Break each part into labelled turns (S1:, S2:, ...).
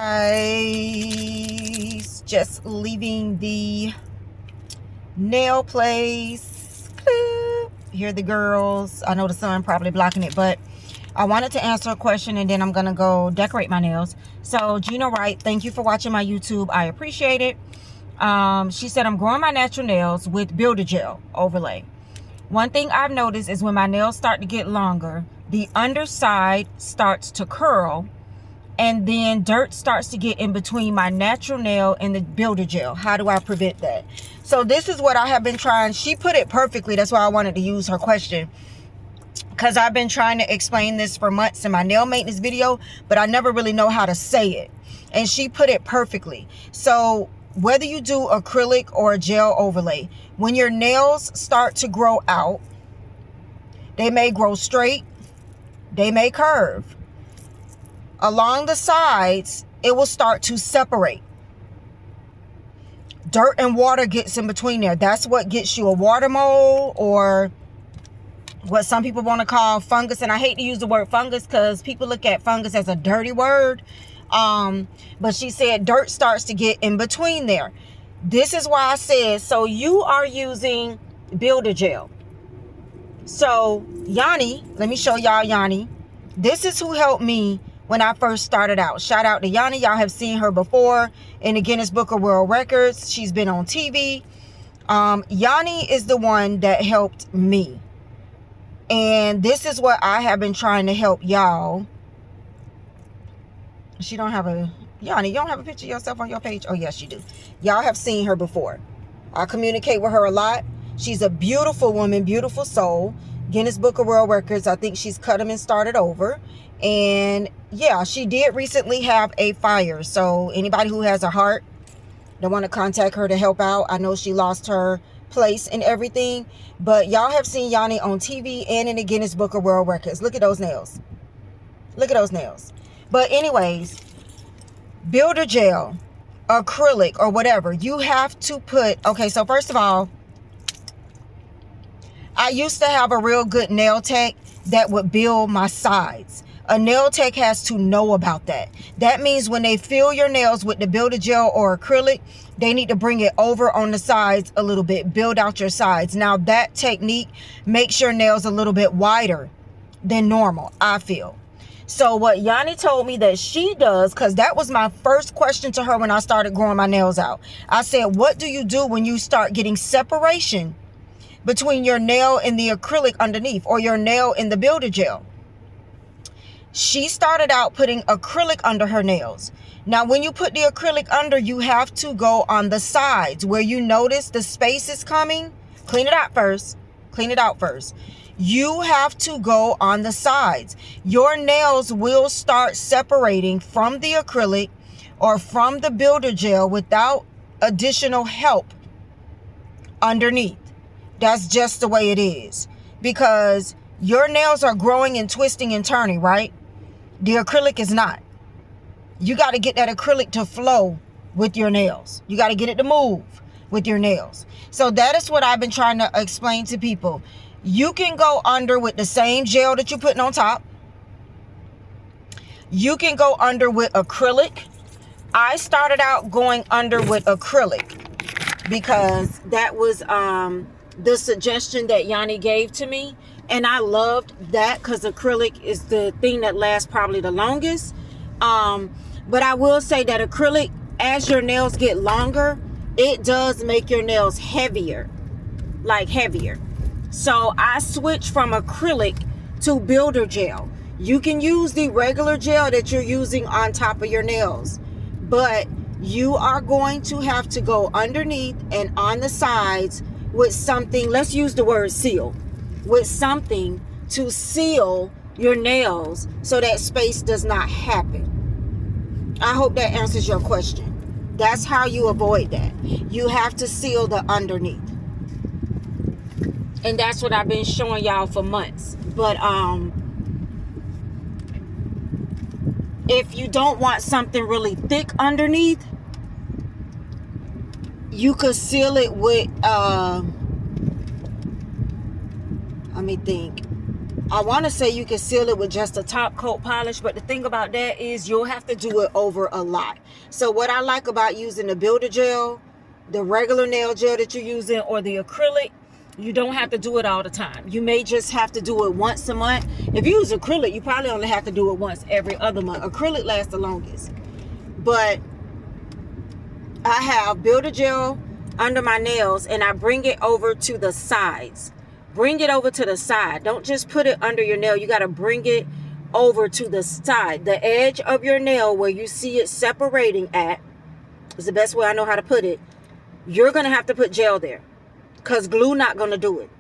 S1: Guys, just leaving the nail place. Hear the girls. I know the sun probably blocking it, but I wanted to answer a question and then I'm gonna go decorate my nails. So Gina Wright, thank you for watching my YouTube. I appreciate it. She said I'm growing my natural nails with Builder Gel overlay. One thing I've noticed is when my nails start to get longer, the underside starts to curl, and then dirt starts to get in between my natural nail and the Builder Gel. How do I prevent that? So this is what I have been trying. She put it perfectly. That's why I wanted to use her question, because I've been trying to explain this for months in my nail maintenance video, but I never really know how to say it. And she put it perfectly. So whether you do acrylic or a gel overlay, when your nails start to grow out, they may grow straight, they may curve. Along the sides, it will start to separate. Dirt and water gets in between there. That's what gets you a water mole, or what some people want to call fungus. And I hate to use the word fungus because people look at fungus as a dirty word. But she said dirt starts to get in between there. This is why I said, so you are using Builder Gel. So Yanni, let me show y'all Yanni. This is who helped me when I first started out. Shout out to Yanni. Y'all have seen her before in the Guinness Book of World Records. She's been on TV. Yanni is the one that helped me. And this is what I have been trying to help y'all. She don't have a... Yanni, you don't have a picture of yourself on your page? Oh, yes, you do. Y'all have seen her before. I communicate with her a lot. She's a beautiful woman, beautiful soul. Guinness Book of World Records. I think she's cut them and started over. And yeah, she did recently have a fire. So anybody who has a heart, they want to contact her to help out. I know she lost her place and everything. But y'all have seen Yanni on TV and in the Guinness Book of World Records. Look at those nails. Look at those nails. But anyways, Builder Gel, acrylic, or whatever, you have to put... Okay, so first of all, I used to have a real good nail tech that would build my sides. A nail tech has to know about that. That means when they fill your nails with the Builder Gel or acrylic, they need to bring it over on the sides a little bit, build out your sides. Now that technique makes your nails a little bit wider than normal, I feel. So what Yanni told me that she does, because that was my first question to her when I started growing my nails out. I said, what do you do when you start getting separation between your nail and the acrylic underneath, or your nail and the Builder Gel? She started out putting acrylic under her nails. Now, when you put the acrylic under, you have to go on the sides where you notice the space is coming. Clean it out first. Clean it out first. You have to go on the sides. Your nails will start separating from the acrylic or from the Builder Gel without additional help underneath. That's just the way it is, because your nails are growing and twisting and turning, right? The acrylic is not. You got to get that acrylic to flow with your nails. You got to get it to move with your nails. So that is what I've been trying to explain to people. You can go under with the same gel that you're putting on top. You can go under with acrylic. I started out going under with acrylic because that was the suggestion that Yanni gave to me. And I loved that because acrylic is the thing that lasts probably the longest. But I will say that acrylic, as your nails get longer, it does make your nails heavier, like heavier. So I switched from acrylic to Builder Gel. You can use the regular gel that you're using on top of your nails, but you are going to have to go underneath and on the sides with something. Let's use the word seal. With something to seal your nails so that space does not happen. I hope that answers your question. That's how you avoid that. You have to seal the underneath. And that's what I've been showing y'all for months. But if you don't want something really thick underneath, you could seal it with let me think. I want to say you can seal it with just a top coat polish, but the thing about that is you'll have to do it over a lot. So what I like about using the builder gel, the regular nail gel that you're using, or the acrylic, you don't have to do it all the time. You may just have to do it once a month. If you use acrylic, you probably only have to do it once every other month. Acrylic lasts the longest. But I have builder gel under my nails, and I bring it over to the sides. Bring it over to the side. Don't just put it under your nail. You got to bring it over to the side. The edge of your nail where you see it separating at is the best way I know how to put it. You're going to have to put gel there because glue not going to do it.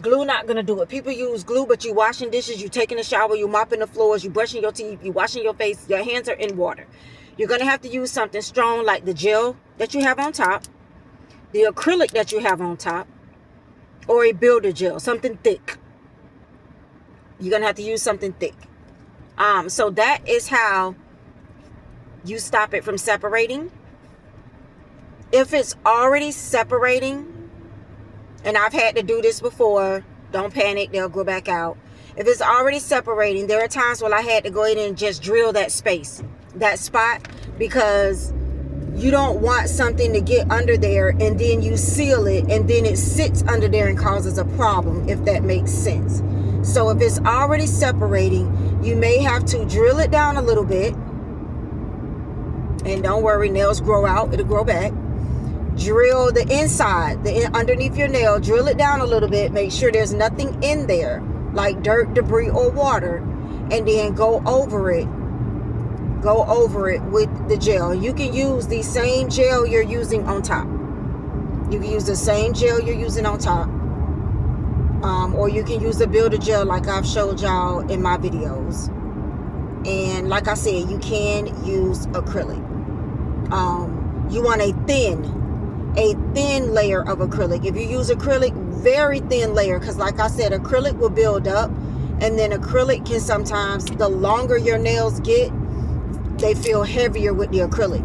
S1: Glue not going to do it. People use glue, but you washing dishes, you taking a shower, you mopping the floors, you brushing your teeth, you washing your face, your hands are in water. You're going to have to use something strong like the gel that you have on top, the acrylic that you have on top, or a builder gel, something thick. You're going to have to use something thick. So that is how you stop it from separating. If it's already separating, and I've had to do this before, don't panic, they'll go back out. If it's already separating, there are times when I had to go in and just drill that space, that spot, because you don't want something to get under there and then you seal it and then it sits under there and causes a problem, if that makes sense. So if it's already separating, you may have to drill it down a little bit. And don't worry, nails grow out, it'll grow back. Drill the inside, underneath your nail, drill it down a little bit, make sure there's nothing in there like dirt, debris, or water, and then go over it with the gel. You can use the same gel you're using on top. You can use the same gel you're using on top, or you can use the builder gel like I've showed y'all in my videos. And like I said, you can use acrylic. You want a thin layer of acrylic. If you use acrylic, very thin layer, because like I said, acrylic will build up, and then acrylic can sometimes, the longer your nails get, they feel heavier with the acrylic.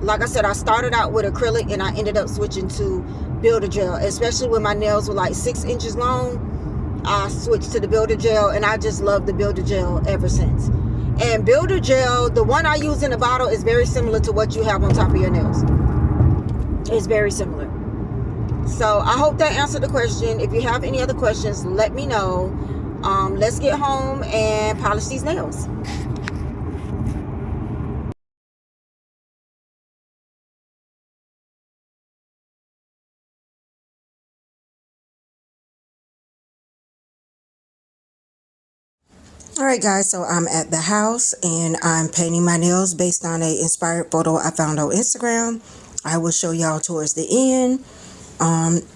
S1: Like I said, I started out with acrylic and I ended up switching to builder gel, especially when my nails were like 6 inches long. I switched to the builder gel, and I just love the builder gel ever since. And builder gel, the one I use in the bottle, is very similar to what you have on top of your nails. It's very similar. So I hope that answered the question. If you have any other questions, let me know. Let's get home and polish these nails. Alright guys, so I'm at the house and I'm painting my nails based on an inspired photo I found on Instagram. I will show y'all towards the end.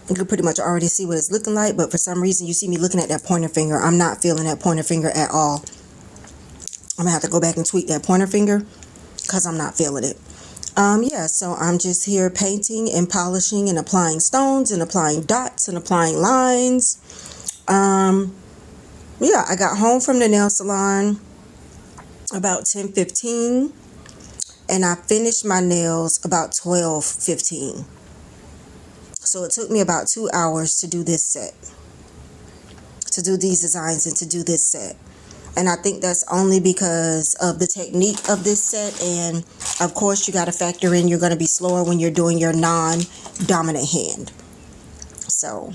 S1: You can pretty much already see what it's looking like, but for some reason you see me looking at that pointer finger. I'm not feeling that pointer finger at all. I'm gonna have to go back and tweak that pointer finger because I'm not feeling it. Yeah, so I'm just here painting and polishing and applying stones and applying dots and applying lines. Yeah, I got home from the nail salon about 10:15, and I finished my nails about 12:15. So it took me about 2 hours to do this set, to do these designs and to do this set. And I think that's only because of the technique of this set. And of course you got to factor in you're going to be slower when you're doing your non-dominant hand. So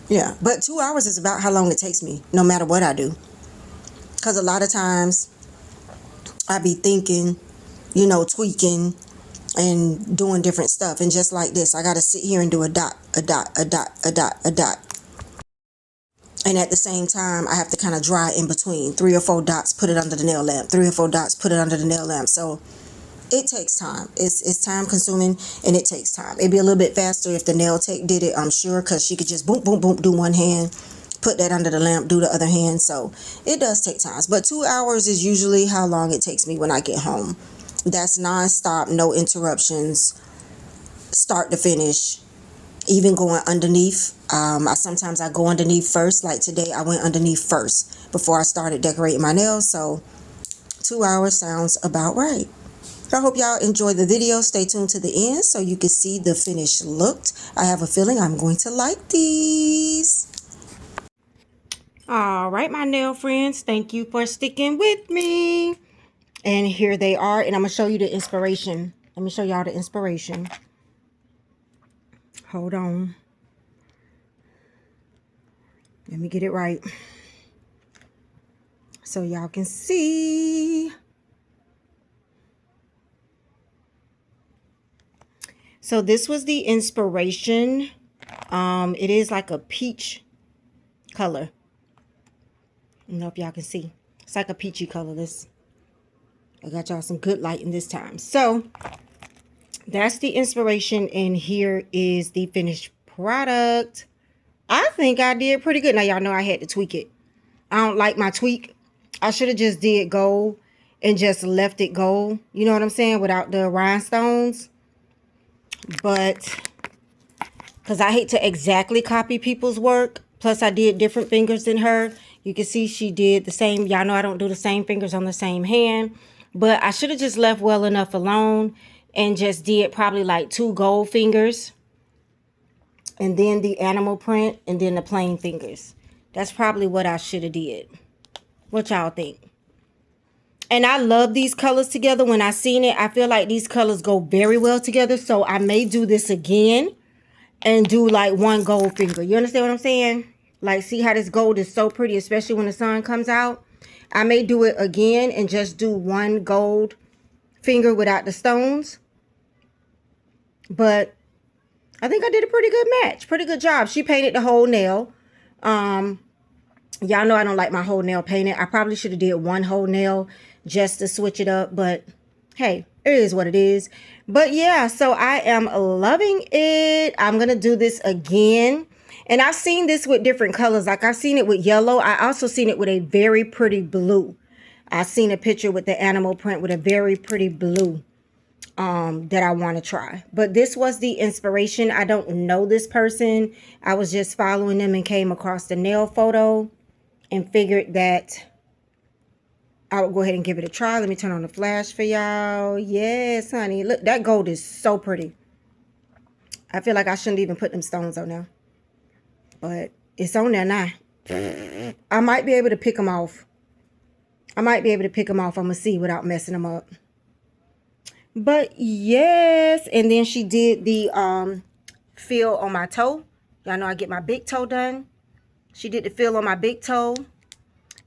S1: yeah, but 2 hours is about how long it takes me, no matter what I do. Because a lot of times I be thinking, you know, tweaking and doing different stuff. And just like this, I got to sit here and do a dot, a dot, a dot, a dot, a dot. And at the same time, I have to kind of dry in between. 3 or 4 dots, put it under the nail lamp. 3 or 4 dots, put it under the nail lamp. So it takes time. It's time consuming and it takes time. It'd be a little bit faster if the nail tech did it, I'm sure, because she could just boom, boom, boom, do one hand, put that under the lamp, do the other hand. So it does take time. But 2 hours is usually how long it takes me when I get home. That's non-stop, no interruptions, start to finish, even going underneath. Sometimes I go underneath first. Like today, I went underneath first before I started decorating my nails. So 2 hours sounds about right. I hope y'all enjoy the video. Stay tuned to the end so you can see the finished look. I have a feeling I'm going to like these. All right, my nail friends, thank you for sticking with me. And here they are, and I'm gonna show you the inspiration. Let me show y'all the inspiration. Hold on. Let me get it right so y'all can see. So this was the inspiration. It is like a peach color. I don't know if y'all can see. It's like a peachy color. I got y'all some good lighting this time. So that's the inspiration, and here is the finished product. I think I did pretty good. Now y'all know I had to tweak it. I don't like my tweak. I should have just did gold and just left it gold. You know what I'm saying? Without the rhinestones. But because I hate to exactly copy people's work. Plus I did different fingers than her. You can see she did the same. Y'all know I don't do the same fingers on the same hand. But I should have just left well enough alone and just did probably like 2 gold fingers. And then the animal print and then the plain fingers. That's probably what I should have did. What y'all think? And I love these colors together. When I seen it, I feel like these colors go very well together. So I may do this again and do like 1 gold finger. You understand what I'm saying? Like, see how this gold is so pretty, especially when the sun comes out? I may do it again and just do 1 gold finger without the stones. But I think I did a pretty good match. Pretty good job. She painted the whole nail. Y'all know I don't like my whole nail painted. I probably should have did 1 whole nail just to switch it up. But hey, it is what it is. But yeah, so I am loving it. I'm going to do this again. And I've seen this with different colors. Like I've seen it with yellow. I also seen it with a very pretty blue. I've seen a picture with the animal print with a very pretty blue that I want to try. But this was the inspiration. I don't know this person. I was just following them and came across the nail photo and figured that I would go ahead and give it a try. Let me turn on the flash for y'all. Yes, honey. Look, that gold is so pretty. I feel like I shouldn't even put them stones on there. But it's on there now. I might be able to pick them off. I'm going to see without messing them up. But yes. And then she did the fill on my toe. Y'all know I get my big toe done. She did the fill on my big toe.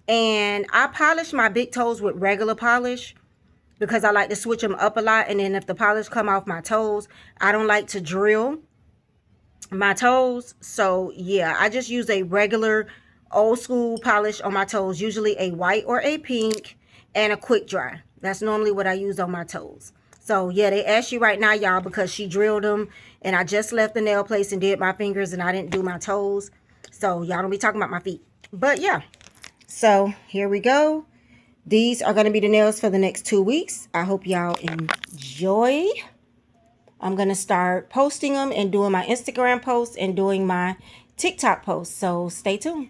S1: And I polish my big toes with regular polish because I like to switch them up a lot. And then if the polish come off my toes, I don't like to drill my toes. So yeah, I just use a regular old school polish on my toes, usually a white or a pink, and a quick dry. That's normally what I use on my toes. So yeah, they ask you right now, y'all, because she drilled them and I just left the nail place and did my fingers and I didn't do my toes. So y'all don't be talking about my feet. But yeah. So here we go. These are going to be the nails for the next 2 weeks. I hope y'all enjoy. I'm going to start posting them and doing my Instagram posts and doing my TikTok posts. So stay tuned.